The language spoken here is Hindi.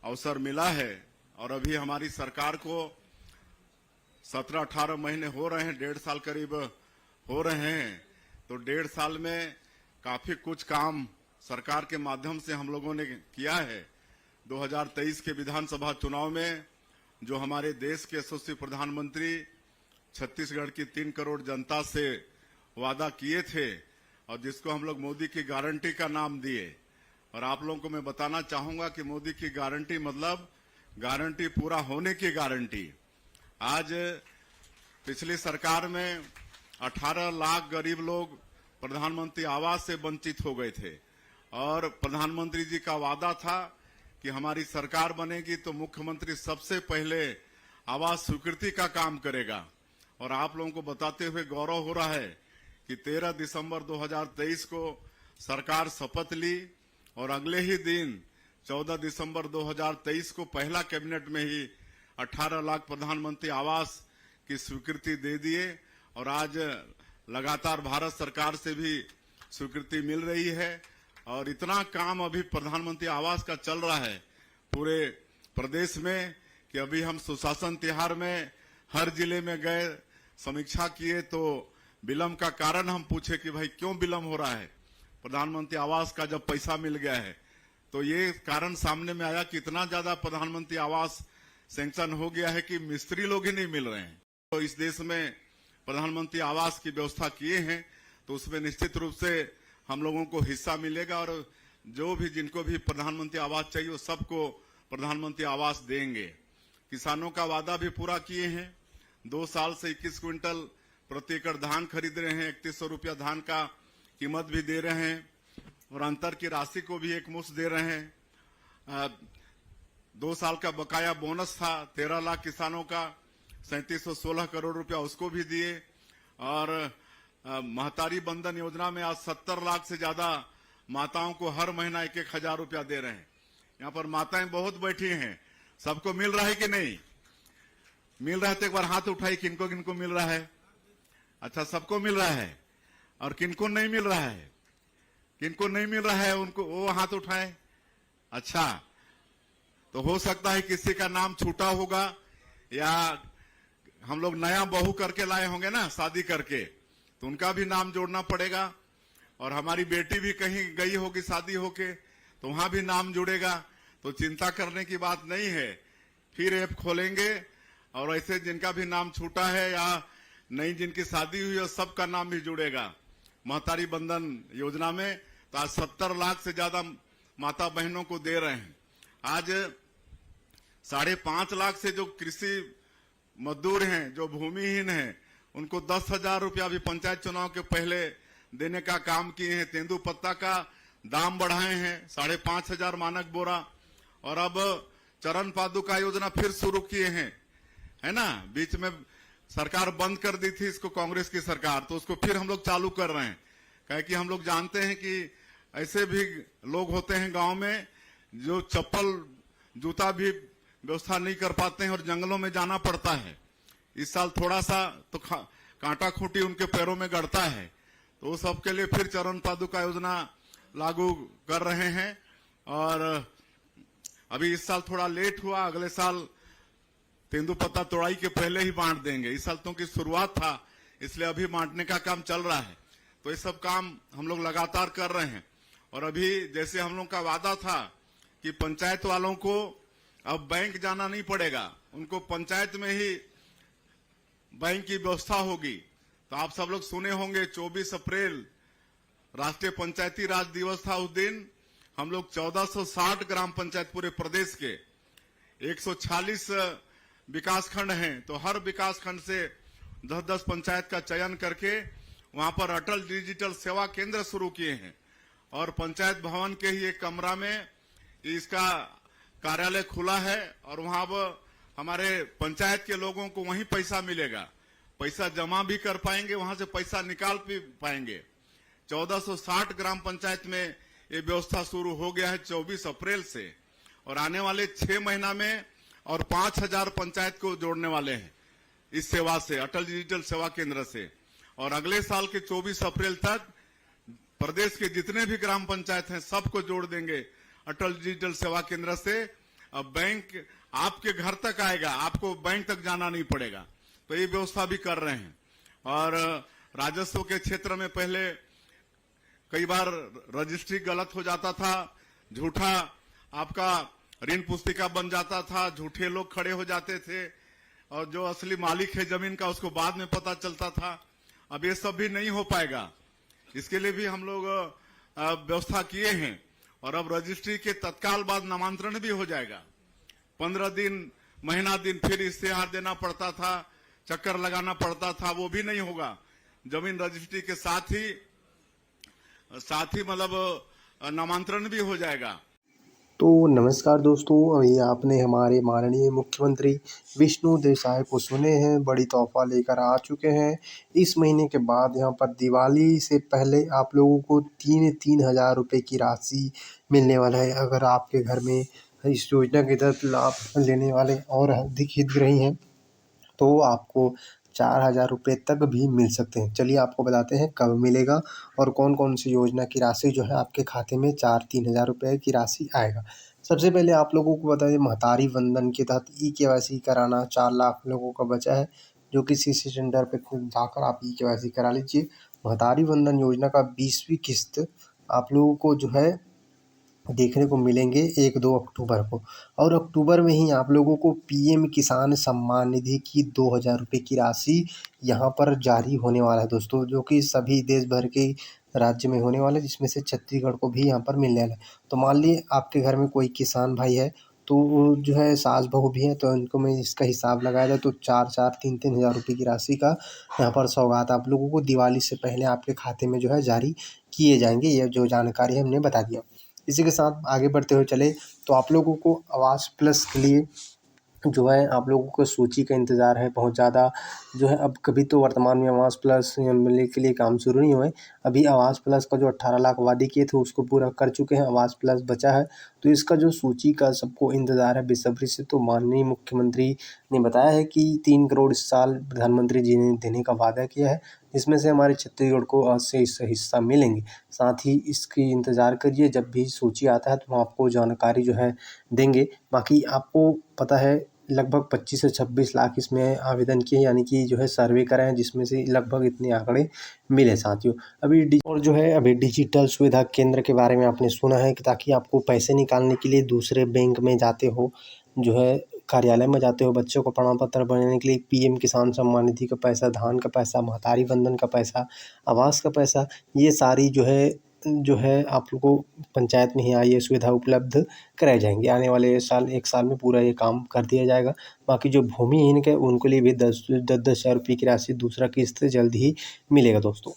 अवसर मिला है और अभी हमारी सरकार को 17-18 महीने हो रहे हैं, 1.5 साल करीब हो रहे हैं। तो 1.5 साल में काफी कुछ काम सरकार के माध्यम से हम लोगों ने किया है। 2023 के विधानसभा चुनाव में जो हमारे देश के यशस्वी प्रधानमंत्री छत्तीसगढ़ की 3 करोड़ जनता से वादा किए थे और जिसको हम लोग मोदी की गारंटी का नाम दिए, और आप लोगों को मैं बताना चाहूंगा कि मोदी की गारंटी मतलब गारंटी पूरा होने की गारंटी। आज पिछली सरकार में 18 लाख गरीब लोग प्रधानमंत्री आवास से वंचित हो गए थे और प्रधानमंत्री जी का वादा था कि हमारी सरकार बनेगी तो मुख्यमंत्री सबसे पहले आवास स्वीकृति का काम करेगा। और आप लोगों को बताते हुए गौरव हो रहा है कि 13 दिसंबर 2023 को सरकार शपथ ली और अगले ही दिन 14 दिसंबर 2023 को पहला कैबिनेट में ही 18 लाख प्रधानमंत्री आवास की स्वीकृति दे दिए और आज लगातार भारत सरकार से भी स्वीकृति मिल रही है। और इतना काम अभी प्रधानमंत्री आवास का चल रहा है पूरे प्रदेश में कि अभी हम सुशासन तिहार में हर जिले में गए, समीक्षा किए तो विलंब का कारण हम पूछे कि भाई क्यों विलंब हो रहा है। प्रधानमंत्री आवास का जब पैसा मिल गया है तो ये कारण सामने में आया कि इतना ज्यादा प्रधानमंत्री आवास सैंक्शन हो गया है कि मिस्त्री लोग ही नहीं मिल रहे हैं। तो इस देश में प्रधानमंत्री आवास की व्यवस्था किए हैं तो उसमें निश्चित रूप से हम लोगों को हिस्सा मिलेगा और जो भी जिनको भी प्रधानमंत्री आवास चाहिए वो सबको प्रधानमंत्री आवास देंगे। किसानों का वादा भी पूरा किए हैं। 2 साल से 21 क्विंटल प्रति एकड़ धान खरीद रहे हैं, 3100 रुपया धान का कीमत भी दे रहे हैं और अंतर की राशि को भी एक मुश्त दे रहे हैं। 2 साल का बकाया बोनस था 13 लाख किसानों का, 3716 करोड़ रुपया उसको भी दिए। और महतारी बंधन योजना में आज 70 लाख से ज्यादा माताओं को हर महीना 1-1 हजार रुपया दे रहे हैं। यहाँ पर माताएं बहुत बैठी हैं, सबको मिल रहा है कि नहीं मिल रहा है? तो एक बार हाथ उठाई, किनको किनको मिल रहा है? अच्छा, सबको मिल रहा है। और किनको नहीं मिल रहा है? किनको नहीं मिल रहा है उनको वो हाथ उठाए। अच्छा, तो हो सकता है किसी का नाम छूटा होगा या हम लोग नया बहू करके लाए होंगे ना शादी करके, तो उनका भी नाम जोड़ना पड़ेगा। और हमारी बेटी भी कहीं गई होगी शादी होके तो वहां भी नाम जुड़ेगा। तो चिंता करने की बात नहीं है, फिर ऐप खोलेंगे और ऐसे जिनका भी नाम छूटा है या नई जिनकी शादी हुई है सबका नाम भी जुड़ेगा महतारी बंधन योजना में। तो आज 70 लाख से ज्यादा माता बहनों को दे रहे हैं। आज 5.5 लाख से जो कृषि मजदूर हैं, जो भूमिहीन हैं, उनको 10,000 रुपया भी पंचायत चुनाव के पहले देने का काम किए हैं। तेंदुपत्ता का दाम बढ़ाए हैं 5,500 मानक बोरा। और अब चरण पादुका योजना फिर शुरू किए हैं, है ना। बीच में सरकार बंद कर दी थी इसको कांग्रेस की सरकार, तो उसको फिर हम लोग चालू कर रहे हैं। कहे कि हम लोग जानते हैं कि ऐसे भी लोग होते हैं गांव में जो चप्पल जूता भी व्यवस्था नहीं कर पाते हैं और जंगलों में जाना पड़ता है। इस साल थोड़ा सा तो कांटा खूंटी उनके पैरों में गड़ता है, तो वो सबके लिए फिर चरण पादुका योजना लागू कर रहे हैं। और अभी इस साल थोड़ा लेट हुआ, अगले साल तेंदुपत्ता तोड़ाई के पहले ही बांट देंगे। इस साल तो की शुरुआत था इसलिए अभी बांटने का काम चल रहा है। तो ये सब काम हम लोग लगातार कर रहे हैं। और अभी जैसे हम लोग का वादा था कि पंचायत वालों को अब बैंक जाना नहीं पड़ेगा, उनको पंचायत में ही बैंक की व्यवस्था होगी। तो आप सब लोग सुने होंगे 24 अप्रैल राष्ट्रीय पंचायती राज दिवस था। उस दिन हम लोग 1460 ग्राम पंचायत पूरे प्रदेश के 146 विकास खंड हैं, तो हर विकास खंड से 10-10 पंचायत का चयन करके वहां पर अटल डिजिटल सेवा केंद्र शुरू किए हैं। और पंचायत भवन के ही एक कमरा में इसका कार्यालय खुला है और वहां अब हमारे पंचायत के लोगों को वहीं पैसा मिलेगा, पैसा जमा भी कर पाएंगे, वहां से पैसा निकाल भी पाएंगे। 1460 ग्राम पंचायत में ये व्यवस्था शुरू हो गया है 24 अप्रैल से। और आने वाले 6 महीना में और 5000 पंचायत को जोड़ने वाले हैं इस सेवा से, अटल डिजिटल सेवा केंद्र से। और अगले साल के 24 अप्रैल तक प्रदेश के जितने भी ग्राम पंचायत हैं सबको जोड़ देंगे अटल डिजिटल सेवा केंद्र से। अब बैंक आपके घर तक आएगा, आपको बैंक तक जाना नहीं पड़ेगा। तो ये व्यवस्था भी कर रहे हैं। और राजस्व के क्षेत्र में पहले कई बार रजिस्ट्री गलत हो जाता था, झूठा आपका ऋण पुस्तिका बन जाता था, झूठे लोग खड़े हो जाते थे और जो असली मालिक है जमीन का उसको बाद में पता चलता था। अब ये सब भी नहीं हो पाएगा। इसके लिए भी हम लोग व्यवस्था किए हैं और अब रजिस्ट्री के तत्काल बाद नामांतरण भी हो जाएगा। 15 दिन, महीना दिन फिर इश्तेहार देना पड़ता था, चक्कर लगाना पड़ता था, वो भी नहीं होगा। जमीन रजिस्ट्री के साथ ही मतलब नामांतरण भी हो जाएगा। तो नमस्कार दोस्तों, अभी आपने हमारे माननीय मुख्यमंत्री विष्णु देसाई को सुने हैं, बड़ी तोहफा लेकर आ चुके हैं। इस महीने के बाद यहाँ पर दिवाली से पहले आप लोगों को 3,000 रुपये की राशि मिलने वाला है। अगर आपके घर में इस योजना के तहत लाभ लेने वाले और अधिक हितग्राही हैं तो आपको 4,000 रुपये तक भी मिल सकते हैं। चलिए आपको बताते हैं कब मिलेगा और कौन कौन सी योजना की राशि जो है आपके खाते में 3,000 रुपये की राशि आएगा। सबसे पहले आप लोगों को बता दें, महतारी वंदन के तहत ई-केवाईसी कराना 4 लाख लोगों का बचा है, जो कि सीसी सेंटर पे खुद जाकर आप ई-केवाईसी करा लीजिए। महतारी वंदन योजना का 20वीं किस्त आप लोगों को जो है देखने को मिलेंगे 1-2 अक्टूबर को, और अक्टूबर में ही आप लोगों को पीएम किसान सम्मान निधि की 2,000 रुपये की राशि यहाँ पर जारी होने वाला है दोस्तों, जो कि सभी देश भर के राज्य में होने वाला है, जिसमें से छत्तीसगढ़ को भी यहाँ पर मिलने वाला है। तो मान लीजिए आपके घर में कोई किसान भाई है, तो वो जो है सास बहू भी हैं, तो उनको में इसका हिसाब लगाया जाए तो 4-4, 3-3 हज़ार रुपये की राशि का यहाँ पर सौगात आप लोगों को दिवाली से पहले आपके खाते में जो है जारी किए जाएंगे। ये जो जानकारी है हमने बता दिया। इसी के साथ आगे बढ़ते हुए चले तो आप लोगों को आवास प्लस के लिए जो है आप लोगों को सूची का इंतज़ार है बहुत ज़्यादा। जो है अब कभी तो वर्तमान में आवास प्लस मिलने के लिए काम शुरू नहीं हुए। अभी आवास प्लस का जो 18 लाख वादे किए थे उसको पूरा कर चुके हैं, आवास प्लस बचा है। तो इसका जो सूची का सबको इंतज़ार है बेसब्री से। तो माननीय मुख्यमंत्री ने बताया है कि 3 करोड़ इस साल प्रधानमंत्री जी ने देने का वादा किया है, जिसमें से हमारे छत्तीसगढ़ को 80 हिस्सा मिलेंगे। साथ ही इसकी इंतज़ार करिए, जब भी सूची आता है तो हम आपको जानकारी जो है देंगे। बाकी आपको पता है लगभग 25 से 26 लाख इसमें आवेदन किए, यानी कि जो है सर्वे कराए हैं, जिसमें से लगभग इतने आंकड़े मिले साथियों। अभी डिजिटल सुविधा केंद्र के बारे में आपने सुना है कि ताकि आपको पैसे निकालने के लिए दूसरे बैंक में जाते हो, जो है कार्यालय में जाते हो, बच्चों को प्रमाण पत्र बनाने के लिए पीएम किसान सम्मान निधि का पैसा, धान का पैसा, महतारी वंदन का पैसा, आवास का पैसा, ये सारी जो है आप लोग को पंचायत में ही ये सुविधा उपलब्ध कराई जाएंगी। आने वाले साल 1 साल में पूरा ये काम कर दिया जाएगा। बाकी जो भूमिहीन के उनके लिए भी 10,000 रुपये की राशि दूसरा किस्त जल्द ही मिलेगा दोस्तों।